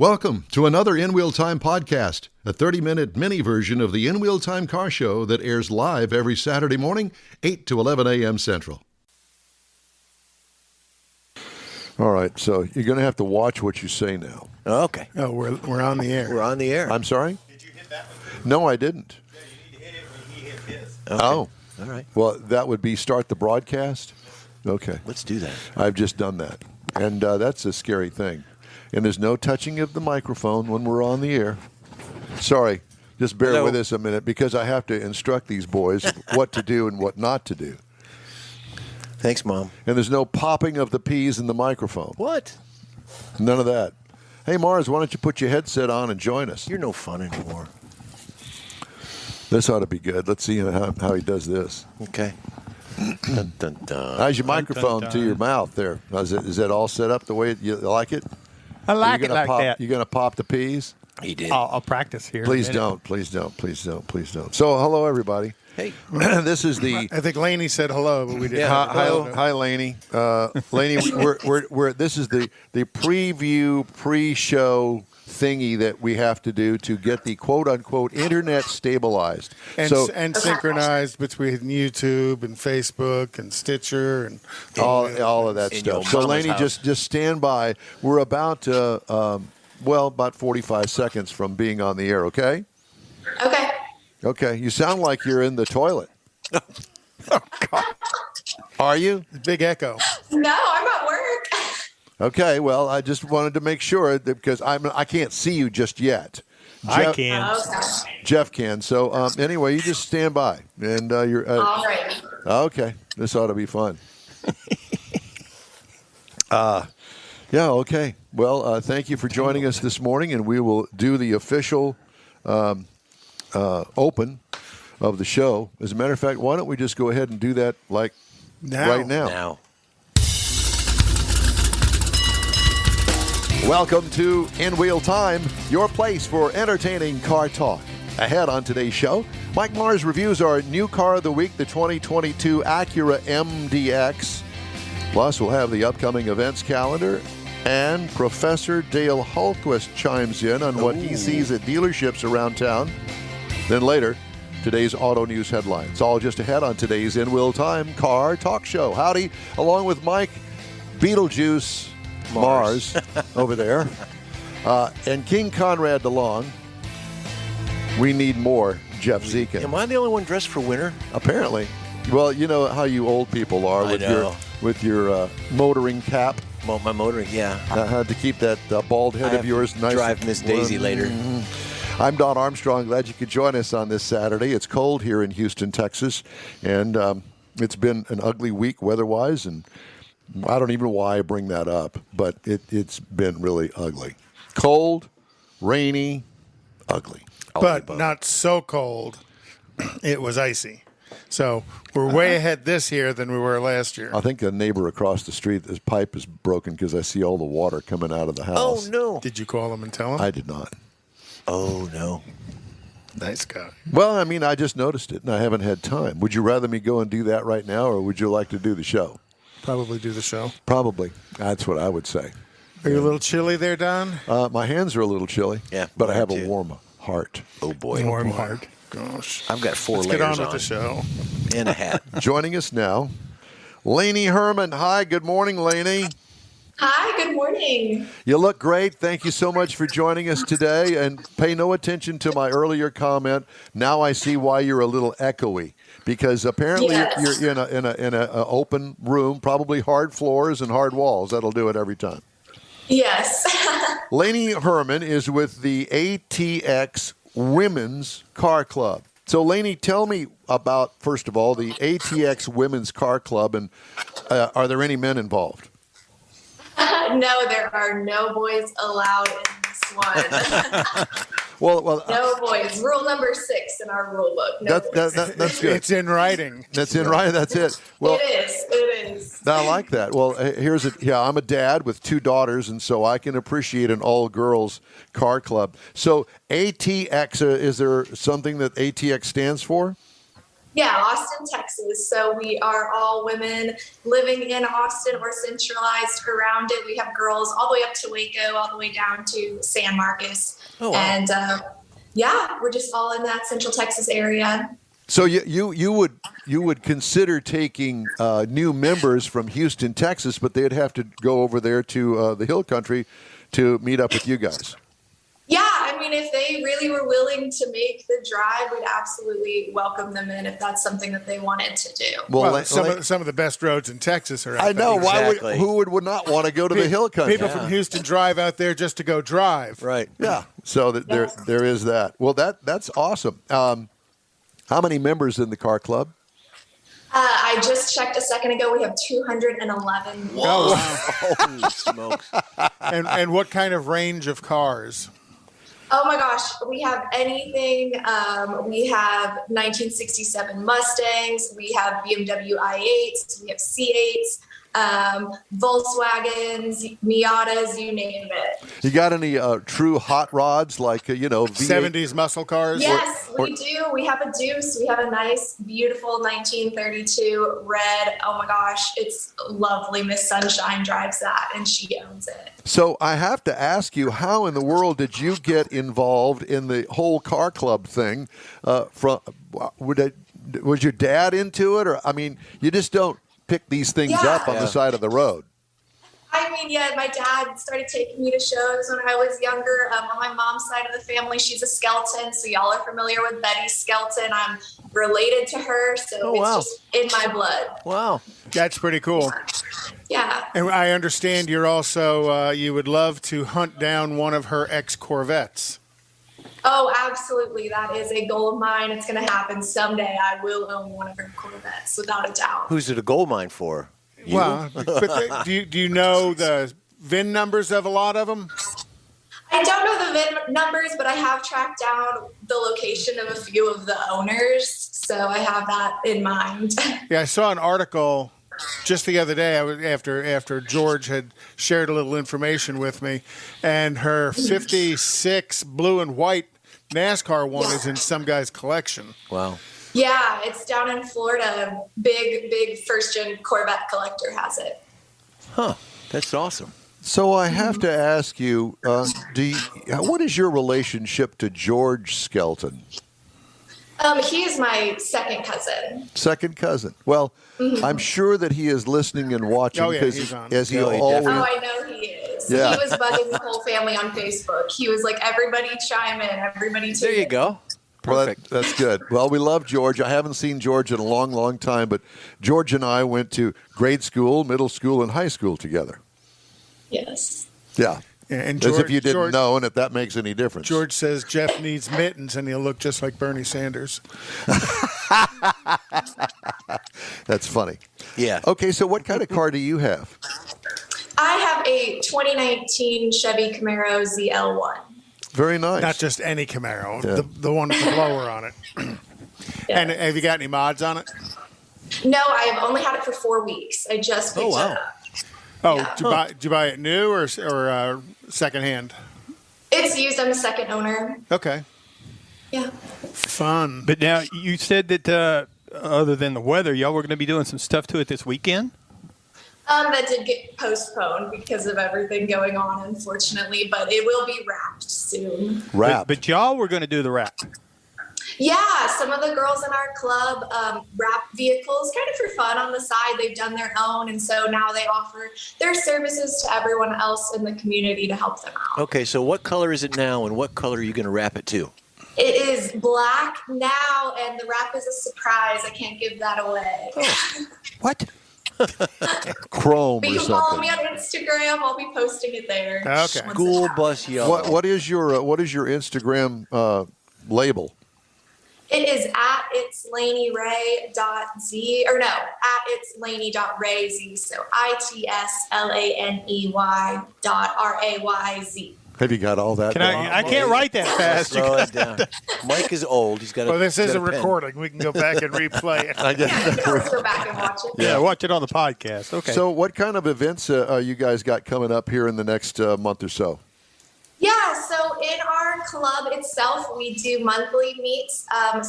Welcome to another In Wheel Time podcast, a 30-minute mini version of the In Wheel Time car show that airs live every Saturday morning, 8 to 11 a.m. Central. All right, so you're going to have to watch what you say now. Oh, okay. Oh, we're on the air. We're on the air. I'm sorry? Did you hit that one? No, I didn't. Yeah, you need to hit it when he hit his. Okay. Oh. All right. Well, that would be start the broadcast? Okay. Let's do that. I've just done that, and that's a scary thing. And there's no touching of the microphone when we're on the air. Sorry, just bear with us a minute because I have to instruct these boys what to do and what not to do. Thanks, Mom. And there's no popping of the peas in the microphone. What? None of that. Hey, Mars, why don't you put your headset on and join us? You're no fun anymore. This ought to be good. Let's see how he does this. Okay. Dun, dun, dun. How's your microphone to your mouth there? Is that all set up the way you like it? I like it like that. You're going to pop the peas? He did. I'll practice here. Please don't. Please don't. Please don't. Please don't. So, hello, everybody. Hey. This is the... I think Laney said hello, but we didn't. Yeah. Hi, Laney. Laney, we're this is the preview, pre-show thingy that we have to do to get the quote-unquote internet stabilized. And synchronized between YouTube and Facebook and Stitcher and all of that stuff. So, Laney, just stand by. We're about about 45 seconds from being on the air, okay? Okay. Okay. You sound like you're in the toilet. Oh, God. Are you? big echo. No, I'm at work. Okay. Well, I just wanted to make sure that because I can't see you just yet. I can. Okay. Jeff can. So anyway, you just stand by, and you're All right. okay. This ought to be fun. Yeah. Okay. Well, thank you for joining us this morning, and we will do the official open of the show. As a matter of fact, why don't we just go ahead and do that right now? Now. Welcome to In Wheel Time, your place for entertaining car talk. Ahead on today's show, Mike Mars reviews our new car of the week, the 2022 Acura MDX. Plus, we'll have the upcoming events calendar, and Professor Dale Hultquist chimes in on what he sees at dealerships around town. Then later, today's auto news headlines. All just ahead on today's In Wheel Time Car Talk Show. Howdy, along with Mike Beetlejuice Mars over there, and King Conrad DeLong. We need more Jeff Zekin. Am I the only one dressed for winter? Apparently. Well, you know how you old people are with your motoring cap. My motoring, yeah. Had to keep that bald head of yours nice. Drive Miss Daisy later. Mm-hmm. I'm Don Armstrong. Glad you could join us on this Saturday. It's cold here in Houston, Texas, and it's been an ugly week weather-wise, and I don't even know why I bring that up, but it's been really ugly. Cold, rainy, ugly. But not so cold. It was icy. So we're way ahead this year than we were last year. I think a neighbor across the street, his pipe is broken because I see all the water coming out of the house. Oh, no. Did you call him and tell him? I did not. Oh, no. Nice guy. Well, I mean, I just noticed it, and I haven't had time. Would you rather me go and do that right now, or would you like to do the show? Probably do the show. Probably. That's what I would say. Are you a little chilly there, Don? My hands are a little chilly. Yeah, but I have mine a too. warm heart. Oh, boy. Warm heart. Gosh. I've got 4 Let's layers get on with the show. and a hat. Joining us now, Laney Hoermann. Hi, good morning, Laney. Hi, good morning. You look great. Thank you so much for joining us today. And pay no attention to my earlier comment. Now I see why you're a little echoey. Because apparently Yes. you're in a open room, probably hard floors and hard walls. That'll do it every time. Yes. Laney Hoermann is with the ATX Women's Car Club. So, Laney, tell me about, first of all, the ATX Women's Car Club, and are there any men involved? No, there are no boys allowed in this one. Well, no boys. Rule number 6 in our rule book. No boys. that's good. It's in writing. That's in writing. That's it. Well, It is. I like that. Well, here's it. Yeah, I'm a dad with 2 daughters, and so I can appreciate an all-girls car club. So ATX, is there something that ATX stands for? Yeah, Austin, Texas. So we are all women living in Austin or centralized around it. We have girls all the way up to Waco, all the way down to San Marcos. Oh, wow. And yeah, we're just all in that Central Texas area. So you would consider taking new members from Houston, Texas, but they'd have to go over there to the Hill Country to meet up with you guys. Yeah, I mean, if they really were willing to make the drive, we'd absolutely welcome them in if that's something that they wanted to do. Well, some of the best roads in Texas are out I know. there. Why Exactly. who would not want to go to the Hill Country? People from Houston drive out there just to go drive. Right. Yeah. So there is that. Well, that's awesome. How many members in the car club? I just checked a second ago. We have 211. Oh, wow. Holy smokes. And what kind of range of cars? Oh my gosh, we have anything. We have 1967 Mustangs. We have BMW i8s. We have C8s. Volkswagens, Miatas, you name it. You got any true hot rods like V8? 70s muscle cars? Yes, we do. We have a Deuce. We have a nice, beautiful 1932 red. Oh my gosh, it's lovely. Miss Sunshine drives that, and she owns it. So I have to ask you, how in the world did you get involved in the whole car club thing? Was your dad into it, or I mean, you just don't pick these things up on the side of the road? I mean, yeah, my dad started taking me to shows when I was younger. On my mom's side of the family, she's a Skelton, so y'all are familiar with Betty Skelton. I'm related to her, so it's just in my blood. Wow. That's pretty cool. Yeah. And I understand you're also, you would love to hunt down one of her ex-Corvettes. Oh, absolutely. That is a goal of mine. It's going to happen someday. I will own one of her Corvettes, without a doubt. Who's it a gold mine for? You? Well, but do you know the VIN numbers of a lot of them? I don't know the VIN numbers, but I have tracked down the location of a few of the owners, so I have that in mind. Yeah, I saw an article just the other day after George had shared a little information with me, and her 56 blue and white NASCAR one is in some guy's collection. Wow. Yeah, it's down in Florida. Big first-gen Corvette collector has it. Huh. That's awesome. So I have to ask you, what is your relationship to George Skelton? He is my second cousin. Second cousin. Well, I'm sure that he is listening and watching because he's on. as he He always. Oh, I know he is. Yeah. He was bugging the whole family on Facebook. He was like, everybody chime in, everybody tune There you in. go. Well, Perfect. that's good. Well, we love George. I haven't seen George in a long, long time, but George and I went to grade school, middle school, and high school together. Yes. Yeah. And As George, if you didn't know, and if that makes any difference. George says Jeff needs mittens, and he'll look just like Bernie Sanders. That's funny. Yeah. Okay, so what kind of car do you have? I have a 2019 Chevy Camaro ZL1. Very nice. Not just any Camaro, Yeah. the one with the blower on it. Yeah. And have you got any mods on it? No, I have only had it for 4 weeks. I just picked it up. Oh, Yeah. did you buy it new or secondhand? It's used. I'm a second owner. Okay. Yeah. Fun. But now you said that other than the weather, y'all were going to be doing some stuff to it this weekend? That did get postponed because of everything going on, unfortunately, but it will be wrapped soon. Wrap. But y'all were going to do the wrap. Yeah, some of the girls in our club wrap vehicles kind of for fun on the side. They've done their own, and so now they offer their services to everyone else in the community to help them out. Okay, so what color is it now, and what color are you going to wrap it to? It is black now, and the wrap is a surprise. I can't give that away. Oh. What? Chrome But or you can follow something. me on Instagram. I'll be posting it there. Okay. once it's School out. bus yellow. What is your Instagram label? It is at it's laneyray.z, or no, at it's laney.rayz. So ITSLANEY.RAYZ. Have you got all that? Can I can't write that fast. Slow it down. Mike is old. He's got. Well, this is got a pen. recording. We can go back and replay it. Yeah, you can always go back and watch it. Yeah, watch it on the podcast. Okay. So, what kind of events you guys got coming up here in the next month or so? Yeah, so in our club itself, we do monthly meets.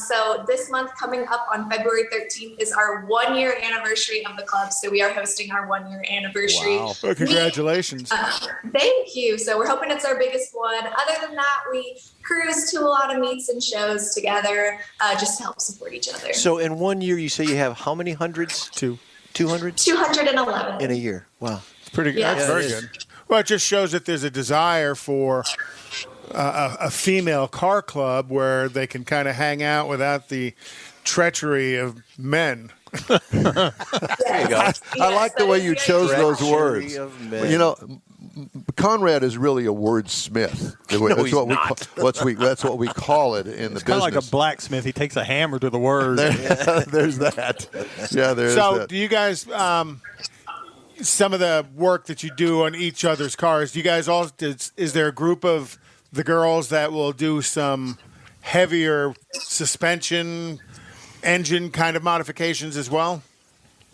So this month coming up on February 13th is our 1-year anniversary of the club. So we are hosting our 1-year anniversary. Wow. Well, congratulations. Thank you. So we're hoping it's our biggest one. Other than that, we cruise to a lot of meets and shows together just to help support each other. So in 1 year, you say you have how many hundreds? 200? 211. In a year. Wow. It's pretty good. Yeah. That's Yeah, very it is. good. Well, it just shows that there's a desire for a female car club where they can kind of hang out without the treachery of men. There you go. I like the way you chose those Treachery words. of men. You know, Conrad is really a wordsmith. No, he's what not. That's what we call it in the It's kind of like a business. blacksmith. He takes a hammer to the word. There's that. Yeah, there's So, that. do you guys, some of the work that you do on each other's cars, do you guys all, is there a group of the girls that will do some heavier suspension, engine kind of modifications as well?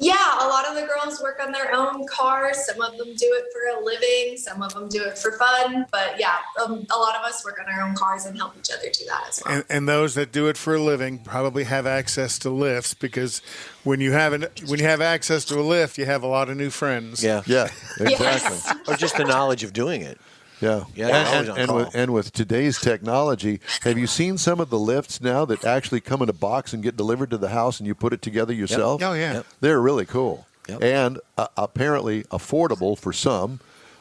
Yeah, a lot of the girls work on their own cars. Some of them do it for a living. Some of them do it for fun. But yeah, a lot of us work on our own cars and help each other do that as well. And those that do it for a living probably have access to lifts, because when you have access to a lift, you have a lot of new friends. Yeah. Yeah, exactly. Yes. Or just the knowledge of doing it. Yeah, Yeah, always on call. and with today's technology, have you seen some of the lifts now that actually come in a box and get delivered to the house and you put it together yourself? Oh, yeah. Yep. They're really cool. Yep. And apparently affordable for some,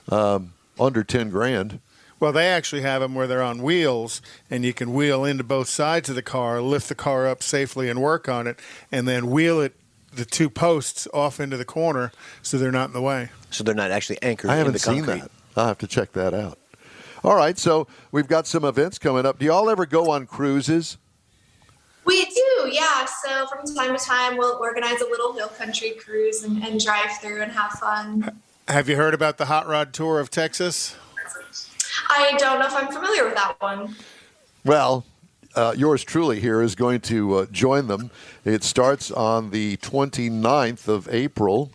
under 10 grand. Well, they actually have them where they're on wheels, and you can wheel into both sides of the car, lift the car up safely and work on it, and then wheel it, the two posts, off into the corner so they're not in the way. So they're not actually anchored I in haven't the seen concrete. that. I'll have to check that out. All right, so we've got some events coming up. Do y'all ever go on cruises? We do, yeah. So from time to time, we'll organize a little hill country cruise and drive through and have fun. Have you heard about the Hot Rod Tour of Texas? I don't know if I'm familiar with that one. Well, yours truly here is going to join them. It starts on the 29th of April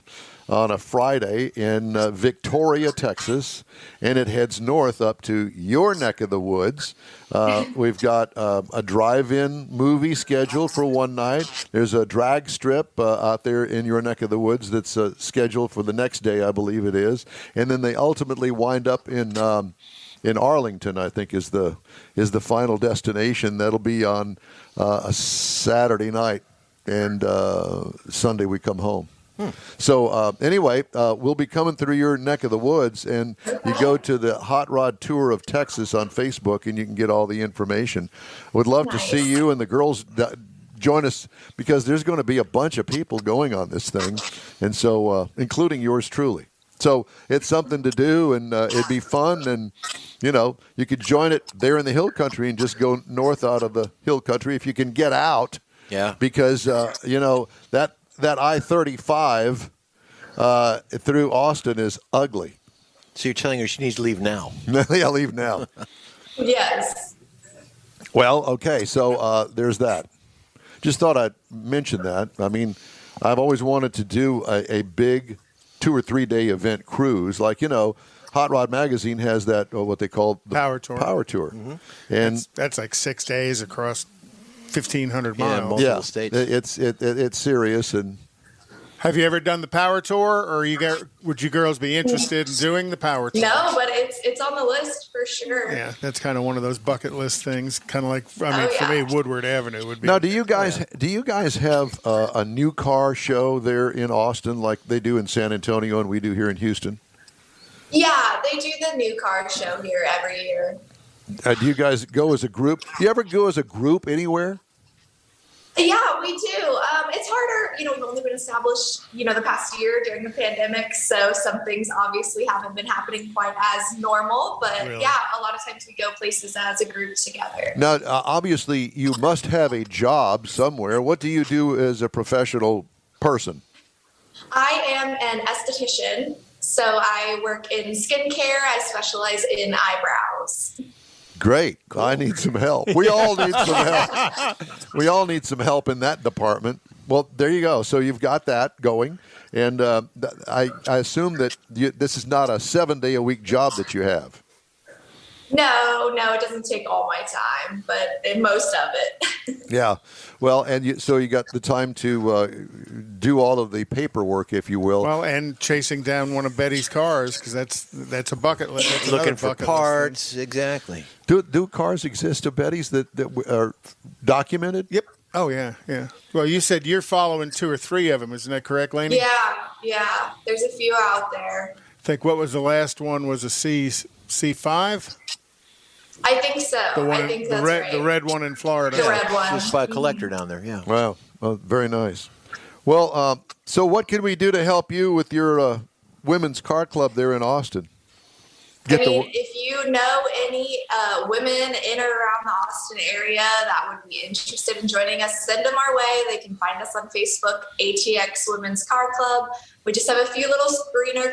on a Friday in Victoria, Texas, and it heads north up to your neck of the woods. We've got a drive-in movie scheduled for one night. There's a drag strip out there in your neck of the woods that's scheduled for the next day, I believe it is. And then they ultimately wind up in Arlington, I think, is the final destination. That'll be on a Saturday night, and Sunday we come home. So anyway, we'll be coming through your neck of the woods, and you go to the Hot Rod Tour of Texas on Facebook, and you can get all the information. Would love to see you and the girls join us, because there's going to be a bunch of people going on this thing, and so including yours truly. So it's something to do, and it'd be fun, and you could join it there in the hill country and just go north out of the hill country if you can get out. Yeah. Because that I-35 through Austin is ugly. So you're telling her she needs to leave now. Yeah, leave now. Yes. Well, okay, so there's that. Just thought I'd mention that. I mean, I've always wanted to do a big 2 or 3 day event cruise. Like, Hot Rod Magazine has that, what they call the Power Tour. Power Tour. Mm-hmm. And That's like 6 days across 1,500 Yeah, miles. multiple yeah, states. it's serious. And Have you ever done the Power Tour, or would you girls be interested in doing the Power Tour? No, but it's on the list for sure. Yeah, that's kind of one of those bucket list things. Kind of like, for yeah. me, Woodward Avenue would be. now, do you guys have a new car show there in Austin like they do in San Antonio and we do here in Houston? Yeah, they do the new car show here every year. Do you guys go as a group? Do you ever go as a group anywhere? Yeah, we do. It's harder, we've only been established, the past year during the pandemic. So some things obviously haven't been happening quite as normal. But Really? yeah, a lot of times we go places as a group together. Now, obviously, you must have a job somewhere. What do you do as a professional person? I am an esthetician. So I work in skincare. I specialize in eyebrows. Great. I need some help. We all need some help. We all need some help in that department. Well, there you go. So you've got that going. And I assume that this is not a 7-day-a-week job that you have. No, it doesn't take all my time, but most of it. Yeah. Well, and so you got the time to do all of the paperwork, if you will. Well, and chasing down one of Betty's cars, because that's a bucket list. That's Looking another for bucket list parts, exactly. Do cars exist of Betty's that are documented? thing. Yep. Oh, yeah. Well, you said you're following 2 or 3 of them. Isn't that correct, Laney? Yeah. There's a few out there. I think what was the last one was a C5? I think so. I think that's right. The red one in Florida. The red one. Just by a collector down there, yeah. Wow. Well, very nice. Well, so what can we do to help you with your women's car club there in Austin? If you know any women in or around the Austin area that would be interested in joining us, send them our way. They can find us on Facebook, ATX Women's Car Club. We just have a few little screener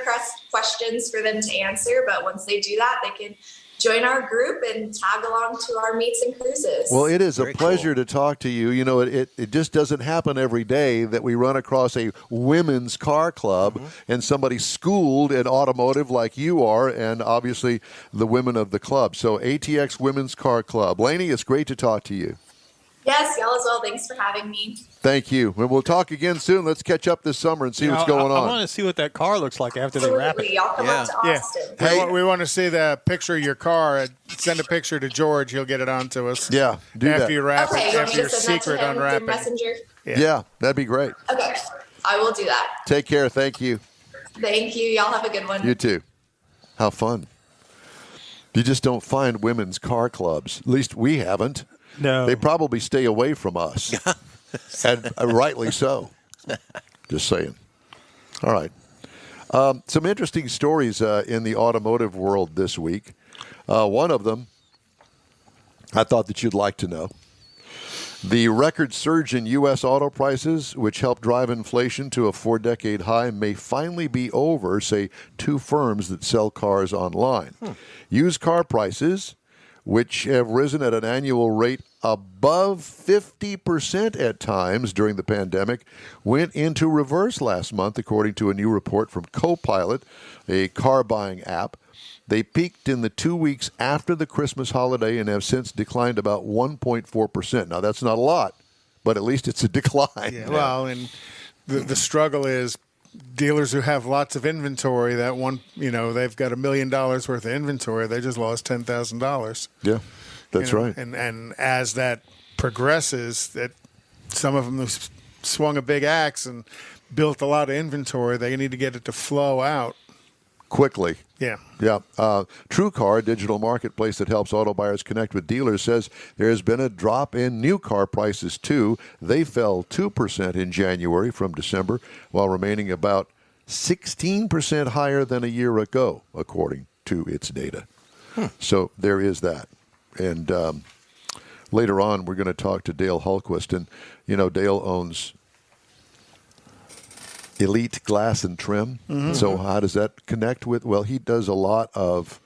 questions for them to answer, but once they do that, they can join our group and tag along to our meets and cruises. Well, it is Very a pleasure cool. to talk to you. You know, it just doesn't happen every day that we run across a women's car club and somebody schooled in automotive like you are, and obviously the women of the club. So ATX Women's Car Club. Laney, it's great to talk to you. Yes, y'all as well. Thanks for having me. Thank you. And we'll talk again soon. Let's catch up this summer and see what's going on. I want to see what that car looks like after they wrap Absolutely. it. Y'all come up to Yeah. Austin. Hey. We want to see the picture of your car. Send a picture to George. He'll get it on to us. Yeah, do after that. you wrap Okay, it, you want after me your to send that secret to him through unwrapping. Messenger? Yeah, that'd be great. Okay, I will do that. Take care. Thank you. Thank you. Y'all have a good one. You too. How fun. You just don't find women's car clubs. At least we haven't. No. They probably stay away from us. And rightly so. Just saying. All right. Some interesting stories in the automotive world this week. One of them I thought that you'd like to know. The record surge in U.S. auto prices, which helped drive inflation to a 4-decade high, may finally be over, say 2 firms that sell cars online. Used car prices, which have risen at an annual rate above 50% at times during the pandemic, went into reverse last month, according to a new report from Copilot, a car buying app. They peaked in the 2 weeks after the Christmas holiday and have since declined about 1.4%. Now, that's not a lot, but at least it's a decline. Yeah, well, and the struggle is dealers who have lots of inventory, that one, they've got $1 million worth of inventory, they just lost $10,000. Yeah, that's right. And as that progresses, that some of them have swung a big axe and built a lot of inventory, they need to get it to flow out Quickly. Yeah. Yeah. TrueCar, a digital marketplace that helps auto buyers connect with dealers, says there has been a drop in new car prices, too. They fell 2% in January from December, while remaining about 16% higher than a year ago, according to its data. So there is that. And later on, we're going to talk to Dale Hultquist. And, Dale owns Elite Glass and Trim. Mm-hmm. So how does that connect with? Well, he does a lot of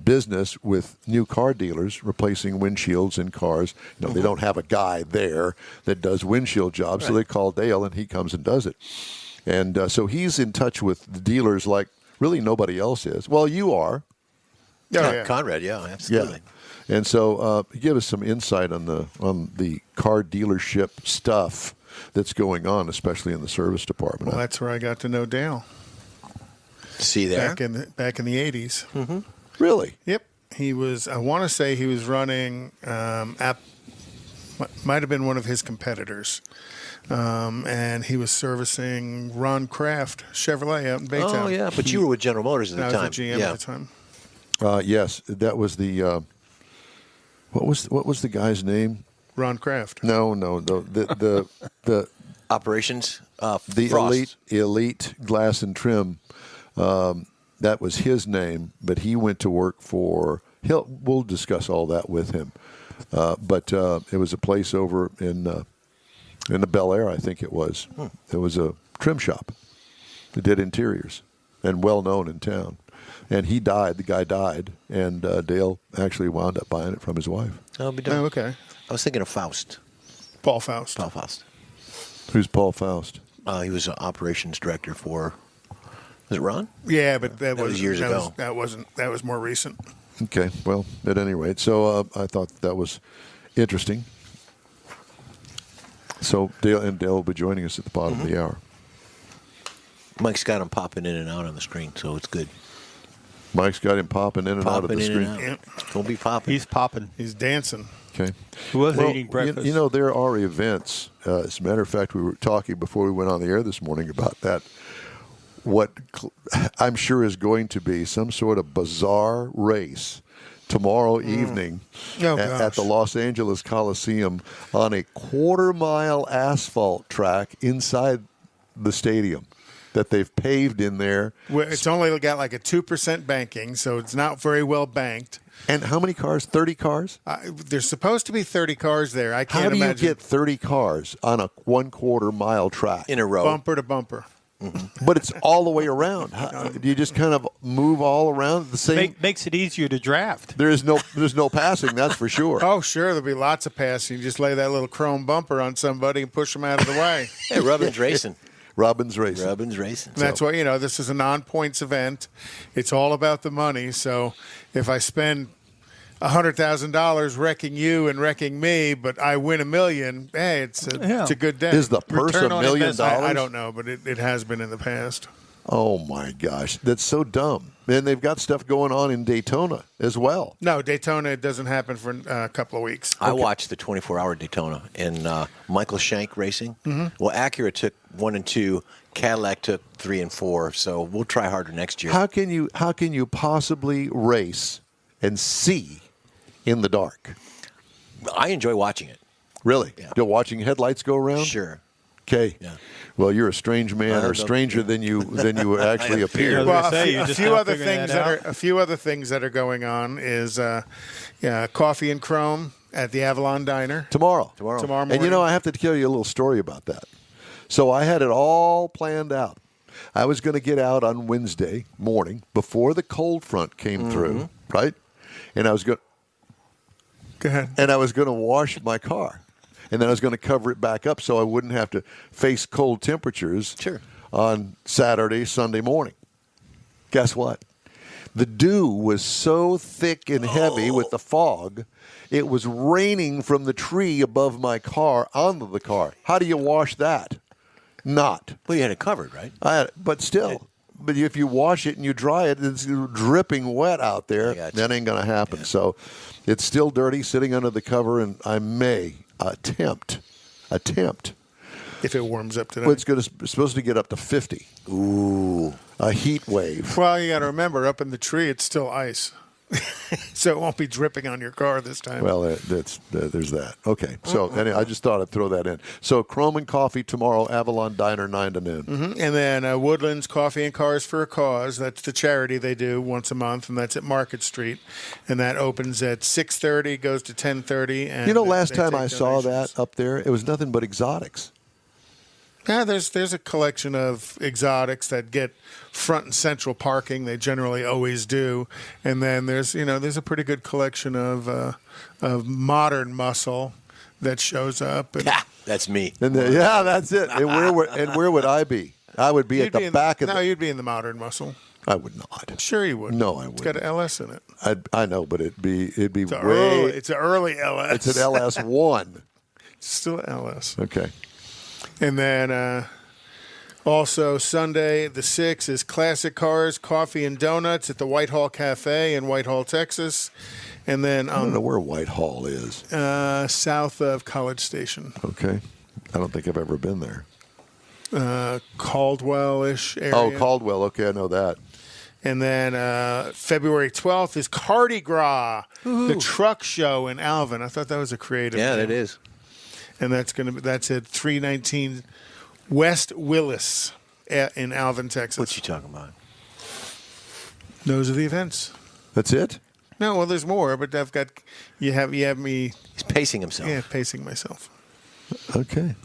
business with new car dealers, replacing windshields in cars. They don't have a guy there that does windshield jobs, so they call Dale, and he comes and does it. And so he's in touch with the dealers like really nobody else is. Well, you are. Conrad, yeah, absolutely. Yeah. And so give us some insight on the car dealership stuff that's going on, especially in the service department. Well, that's where I got to know Dale. See there? Back in the 80s. Mm-hmm. Really? Yep. He was, I want to say he was running, might have been one of his competitors. And he was servicing Ron Kraft Chevrolet out in Baytown. Oh, yeah, but you were with General Motors at the time. I was with GM at the time. Yes, that was the, what was the guy's name? Ron Kraft. No, the operations. The Frost. elite Glass and Trim. That was his name, but he went to work for. We'll discuss all that with him. But it was a place over in the Bel Air, I think it was. It was a trim shop that did interiors and well known in town. And he died. The guy died, and Dale actually wound up buying it from his wife. I'll be done. Oh, okay. I was thinking of Faust. Paul Faust. Paul Faust. Who's Paul Faust? He was an operations director for. Was it Ron? Yeah, but that was years ago. That was more recent. Okay. Well, at any rate, so I thought that was interesting. So Dale will be joining us at the bottom of the hour. Mike's got him popping in and out on the screen, so it's good. Mike's got him popping in and out of the screen. Yep. Don't be popping. He's popping. He's dancing. Okay. He was eating breakfast. You know, there are events. As a matter of fact, we were talking before we went on the air this morning about that. What I'm sure is going to be some sort of bizarre race tomorrow evening at the Los Angeles Coliseum on a quarter-mile asphalt track inside the stadium that they've paved in there. Well, it's only got like a 2% banking, so it's not very well banked. And how many cars? 30 cars? There's supposed to be 30 cars there. I can't imagine. How do imagine. you get 30 cars on a 1/4 mile track? In a row. Bumper to bumper. But it's all the way around. Do you just kind of move all around the same? Makes it easier to draft. There's no passing, that's for sure. Oh, sure, there'll be lots of passing. You just lay that little chrome bumper on somebody and push them out of the way. Hey, Robin's racing. Robin's racing. And that's why, this is a non-points event. It's all about the money. So if I spend $100,000 wrecking you and wrecking me, but I win $1 million, hey, it's a good day. Is the purse $1 million? I don't know, but it has been in the past. Oh, my gosh. That's so dumb. And they've got stuff going on in Daytona as well. No, Daytona doesn't happen for a couple of weeks. I watched the 24-hour Daytona and Michael Shank racing. Mm-hmm. Well, Acura took 1 and 2. Cadillac took 3 and 4. So we'll try harder next year. How can you possibly race and see in the dark? I enjoy watching it. Really? Yeah. You're watching headlights go around? Sure. Okay. Yeah. Well, you're a strange man, or stranger than you actually appear. Well, a few other things that are going on is coffee and chrome at the Avalon Diner tomorrow morning. And I have to tell you a little story about that. So I had it all planned out. I was going to get out on Wednesday morning before the cold front came through, right? And I was going. Go ahead. And I was going to wash my car. And then I was going to cover it back up so I wouldn't have to face cold temperatures on Saturday, Sunday morning. Guess what? The dew was so thick and heavy with the fog, it was raining from the tree above my car onto the car. How do you wash that? Not. Well, you had it covered, right? But still. But if you wash it and you dry it, it's dripping wet out there. That ain't going to happen. Yeah. So it's still dirty, sitting under the cover, and I may attempt. If it warms up today. Well, it's supposed to get up to 50. Ooh. A heat wave. Well, you got to remember, up in the tree, it's still ice. So it won't be dripping on your car this time. Well, there's that. Okay. So anyway, I just thought I'd throw that in. So Chrome and Coffee tomorrow, Avalon Diner, 9 to noon. Mm-hmm. And then Woodlands Coffee and Cars for a Cause. That's the charity they do once a month, and that's at Market Street. And that opens at 6:30, goes to 10:30. And last time I saw that up there, it was nothing but exotics. Yeah, there's a collection of exotics that get front and central parking. They generally always do, and then there's a pretty good collection of modern muscle that shows up. And, that's me. And that's it. And where would I be? I would be at the back of. No, you'd be in the modern muscle. I would not. Sure, you would. No, I would. It's got an LS in it. I know, but it'd be it's an early LS. It's an LS1. It's still an LS. Okay. And then also Sunday, the 6th, is Classic Cars, Coffee and Donuts at the Whitehall Cafe in Whitehall, Texas. And then I don't know where Whitehall is. South of College Station. Okay. I don't think I've ever been there. Caldwell-ish area. Oh, Caldwell. Okay, I know that. And then February 12th is Cardi Gras, the truck show in Alvin. I thought that was a creative name. That is. And that's at 319 West Willis in Alvin, Texas. What you talking about? Those are the events. That's it? No, well, there's more, but I've got you have me. He's pacing himself. Yeah, pacing myself. Okay,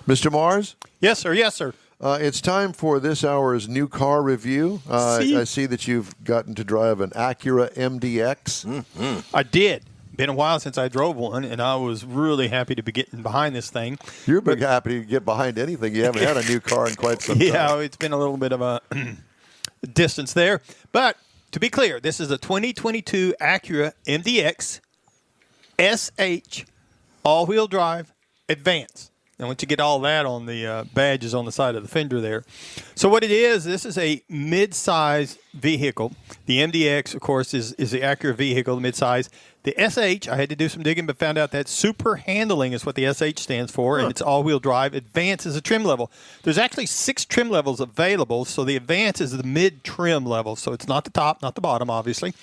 Mr. Mars. Yes, sir. Yes, sir. It's time for this hour's new car review. I see that you've gotten to drive an Acura MDX. Mm-hmm. I did. Been a while since I drove one, and I was really happy to be getting behind this thing. You're happy to get behind anything. You haven't had a new car in quite some time. Yeah, it's been a little bit of a distance there. But to be clear, this is a 2022 Acura MDX SH all-wheel drive Advance. I want you to get all that on the badges on the side of the fender there. So what it is, this is a mid-size vehicle. The MDX, of course, is the Acura vehicle, the mid-size. The SH, I had to do some digging, but found out that super handling is what the SH stands for, and it's all-wheel drive. Advance is a trim level. There's actually 6 trim levels available, so the Advance is the mid-trim level. So it's not the top, not the bottom, obviously.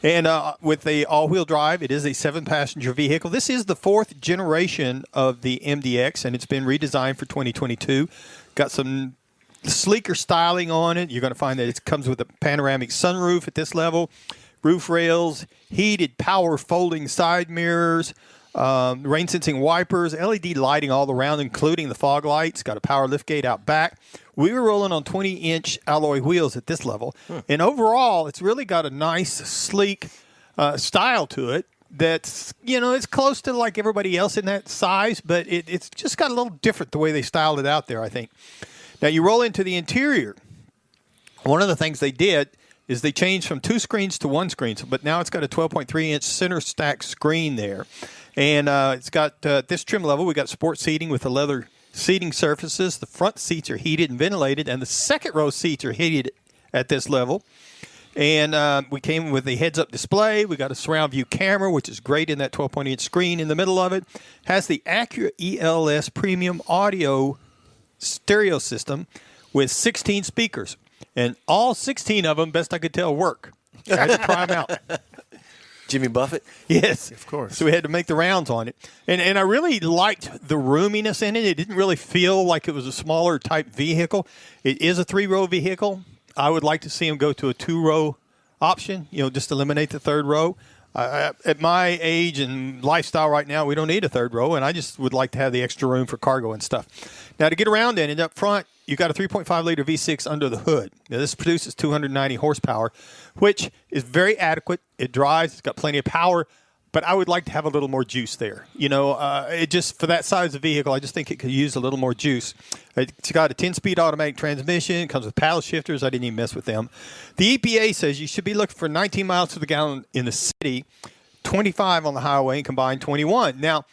And with the all-wheel drive, it is a 7-passenger vehicle. This is the 4th generation of the MDX, and it's been redesigned for 2022. Got some sleeker styling on it. You're going to find that it comes with a panoramic sunroof at this level, roof rails, heated power folding side mirrors, rain-sensing wipers, LED lighting all around, including the fog lights. Got a power liftgate out back. We were rolling on 20-inch alloy wheels at this level. And overall, it's really got a nice, sleek style to it that's, it's close to like everybody else in that size, but it's just got a little different the way they styled it out there, I think. Now, you roll into the interior. One of the things they did is they changed from 2 screens to 1 screen, but now it's got a 12.3-inch center stack screen there. And it's got this trim level. We got sport seating with the leather seating surfaces. The front seats are heated and ventilated, and the second row seats are heated at this level. And we came with a heads-up display. We got a surround view camera, which is great in that 12.8-inch screen in the middle of it. Has the Acura ELS premium audio stereo system with 16 speakers. And all 16 of them, best I could tell, work. I had to try them out. Jimmy Buffett? Yes. Of course. So we had to make the rounds on it. And I really liked the roominess in it. It didn't really feel like it was a smaller type vehicle. It is a 3-row vehicle. I would like to see them go to a 2-row option, just eliminate the 3rd row. At my age and lifestyle right now, we don't need a 3rd row, and I just would like to have the extra room for cargo and stuff. Now, to get around in it, up front, you got a 3.5-liter V6 under the hood. Now, this produces 290 horsepower, which is very adequate. It drives. It's got plenty of power, but I would like to have a little more juice there. It just, for that size of vehicle, I just think it could use a little more juice. It's got a 10-speed automatic transmission. It comes with paddle shifters. I didn't even mess with them. The EPA says you should be looking for 19 miles to the gallon in the city, 25 on the highway, and combined 21. Now,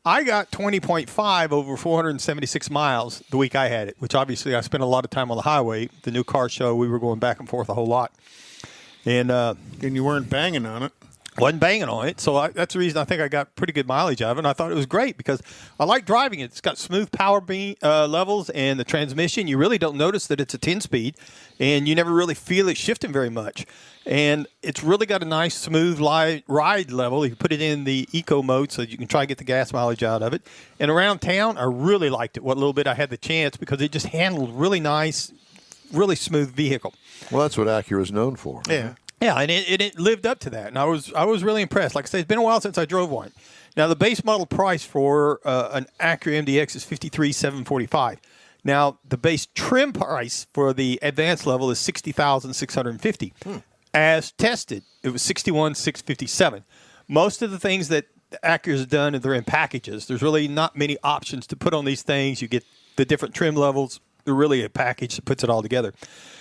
I got 20.5 over 476 miles the week I had it, which obviously I spent a lot of time on the highway. The new car show, we were going back and forth a whole lot. And you weren't banging on it. Wasn't banging on it, so that's the reason I think I got pretty good mileage out of it. And I thought it was great because I like driving it. It's got smooth power levels, and the transmission, you really don't notice that it's a 10-speed, and you never really feel it shifting very much. And it's really got a nice, smooth ride level. You put it in the eco mode so you can try to get the gas mileage out of it. And around town, I really liked it, what little bit I had the chance, because it just handled really nice, really smooth vehicle. Well, that's what Acura is known for. Yeah. Yeah, and it lived up to that, and I was really impressed. Like I said, it's been a while since I drove one. Now, the base model price for an Acura MDX is $53,745. Now, the base trim price for the advanced level is $60,650. As tested, it was $61,657. Most of the things that Acura's done, they're in packages. There's really not many options to put on these things. You get the different trim levels. They're really a package that puts it all together.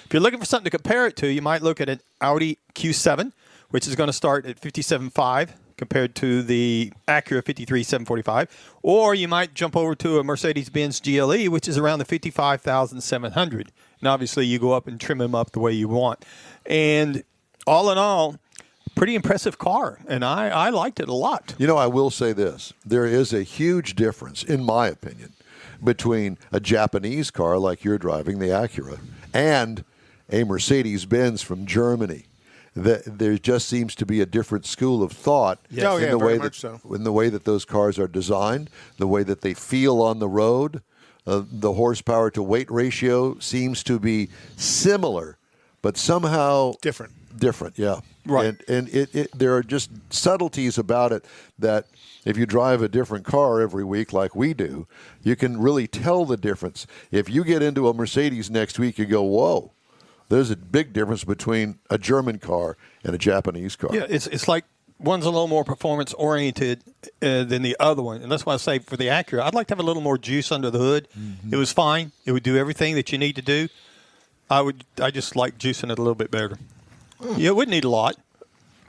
If you're looking for something to compare it to, you might look at an Audi Q7, which is going to start at $57,500 compared to the Acura $53,745. Or you might jump over to a Mercedes-Benz GLE, which is around the $55,700. And obviously, you go up and trim them up the way you want. And all in all, pretty impressive car, and I liked it a lot. I will say this. There is a huge difference, in my opinion, between a Japanese car like you're driving, the Acura, and a Mercedes-Benz from Germany. There just seems to be a different school of thought in the way that those cars are designed, the way that they feel on the road. The horsepower to weight ratio seems to be similar, but somehow different. Yeah. Right. And there are just subtleties about it that if you drive a different car every week like we do, you can really tell the difference. If you get into a Mercedes next week, you go, whoa, there's a big difference between a German car and a Japanese car. Yeah, it's like one's a little more performance-oriented than the other one. And that's why I say for the Acura, I'd like to have a little more juice under the hood. Mm-hmm. It was fine. It would do everything that you need to do. I just like juicing it a little bit better. Yeah, it wouldn't need a lot.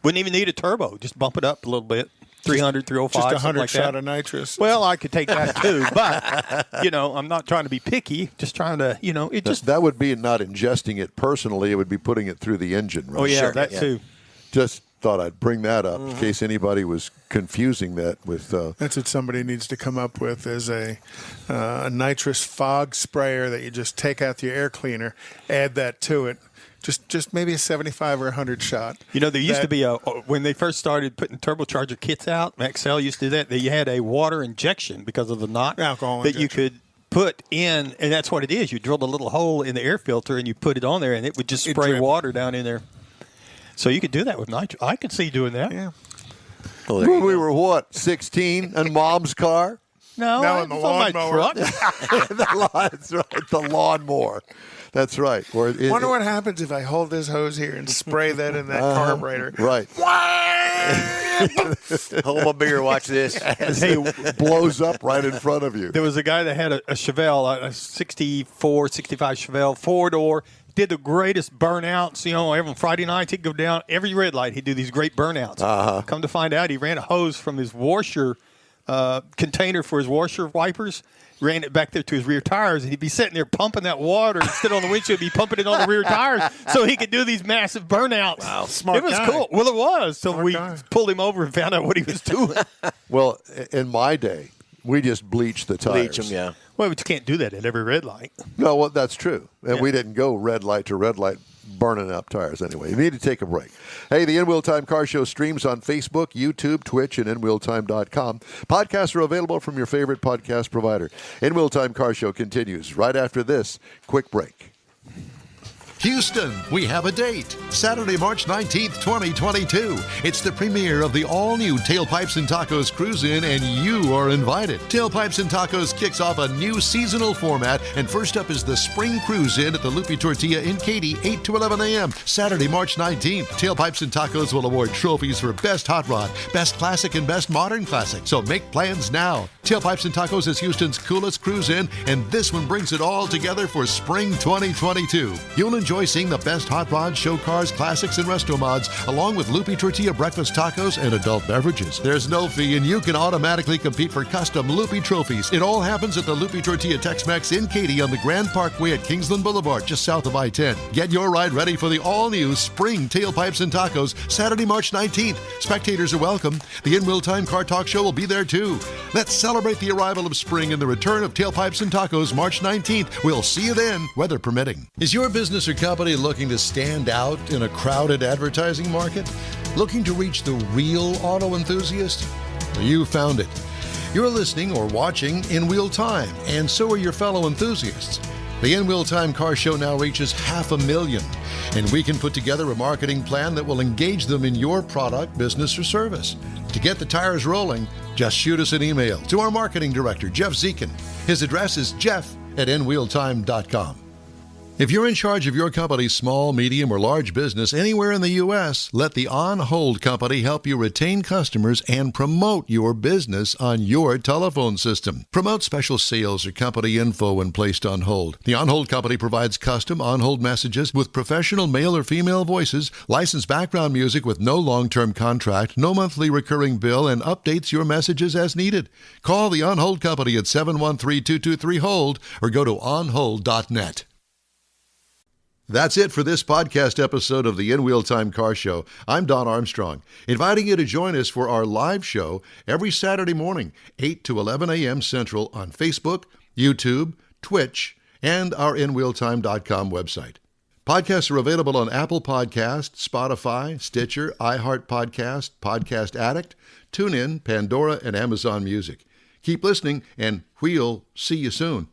Wouldn't even need a turbo. Just bump it up a little bit. 300, 305, Just a something 100 like shot that. of nitrous. Well, I could take that too, but I'm not trying to be picky. Just trying to, it just. That would be not ingesting it personally. It would be putting it through the engine, right? Oh yeah, that too. Just thought I'd bring that up in case anybody was confusing that with. That's what somebody needs to come up with is a nitrous fog sprayer that you just take out the air cleaner, add that to it. Just maybe a 75 or 100 shot. There used to be when they first started putting turbocharger kits out, Maxell used to do that. They had a water injection because of the knot Alcohol that injection. you could put in, and that's what it is. You drilled a little hole in the air filter and you put it on there, and it would just spray drip. water down in there. So you could do that with nitro. I could see doing that. Yeah. Oh, there When you we go. were, what, 16 in Mom's car? No, No, it in the was on my lawnmower. truck. That's right, the lawnmower. That's right. Wonder what happens if I hold this hose here and spray that in that carburetor. Right. Hold my beer, watch this. Hey, Blows up right in front of you. there was a guy that had a Chevelle, a 64, 65 Chevelle, 4-door, did the greatest burnouts. Every Friday night he'd go down, every red light, he'd do these great burnouts. Come to find out, he ran a hose from his washer container for his washer wipers, ran it back there to his rear tires, and he'd be sitting there pumping that water instead on the windshield, he'd be pumping it on the rear tires so he could do these massive burnouts. Wow, smart It was guy. cool. Well, it was till Smart we guy. pulled him over and found out what he was doing. Well, in my day, we just bleached the tires. Bleach them, yeah. Well, but you can't do that at every red light. No, well, that's true. And Yeah. we didn't go red light to red light burning up tires anyway. You need to take a break. Hey, the In Wheel Time Car Show streams on Facebook, YouTube, Twitch, and InWheelTime.com. Podcasts are available from your favorite podcast provider. In Wheel Time Car Show continues right after this quick break. Houston, we have a date. Saturday, March 19th, 2022. It's the premiere of the all-new Tailpipes and Tacos Cruise-In, and you are invited. Tailpipes and Tacos kicks off a new seasonal format, and first up is the Spring Cruise-In at the Lupi Tortilla in Katy, 8 to 11 a.m. Saturday, March 19th. Tailpipes and Tacos will award trophies for Best Hot Rod, Best Classic, and Best Modern Classic. So make plans now. Tailpipes and Tacos is Houston's coolest cruise-in, and this one brings it all together for Spring 2022. You'll enjoy seeing the best hot rods, show cars, classics, and resto mods, along with Lupi Tortilla breakfast tacos and adult beverages. There's no fee, and you can automatically compete for custom Lupi trophies. It all happens at the Lupi Tortilla Tex-Mex in Katy on the Grand Parkway at Kingsland Boulevard, just south of I-10. Get your ride ready for the all-new Spring Tailpipes and Tacos, Saturday, March 19th. Spectators are welcome. The In Wheel Time Car Talk Show will be there, too. Let's celebrate the arrival of spring and the return of Tailpipes and Tacos, March 19th. We'll see you then, weather permitting. Is your business or company looking to stand out in a crowded advertising market? Looking to reach the real auto enthusiast? Well, you found it. You're listening or watching In Wheel Time, and so are your fellow enthusiasts. The In Wheel Time Car Show now reaches 500,000, and we can put together a marketing plan that will engage them in your product, business, or service. To get the tires rolling, just shoot us an email to our marketing director, Jeff Zekin. His address is jeff@inwheeltime.com. If you're in charge of your company's small, medium, or large business anywhere in the U.S., let the On Hold Company help you retain customers and promote your business on your telephone system. Promote special sales or company info when placed on hold. The On Hold Company provides custom on-hold messages with professional male or female voices, licensed background music with no long-term contract, no monthly recurring bill, and updates your messages as needed. Call the On Hold Company at 713-223-HOLD or go to onhold.net. That's it for this podcast episode of the In Wheel Time Car Show. I'm Don Armstrong, inviting you to join us for our live show every Saturday morning, 8 to 11 a.m. Central on Facebook, YouTube, Twitch, and our InWheelTime.com website. Podcasts are available on Apple Podcasts, Spotify, Stitcher, iHeart Podcast, Podcast Addict, TuneIn, Pandora, and Amazon Music. Keep listening, and we'll see you soon.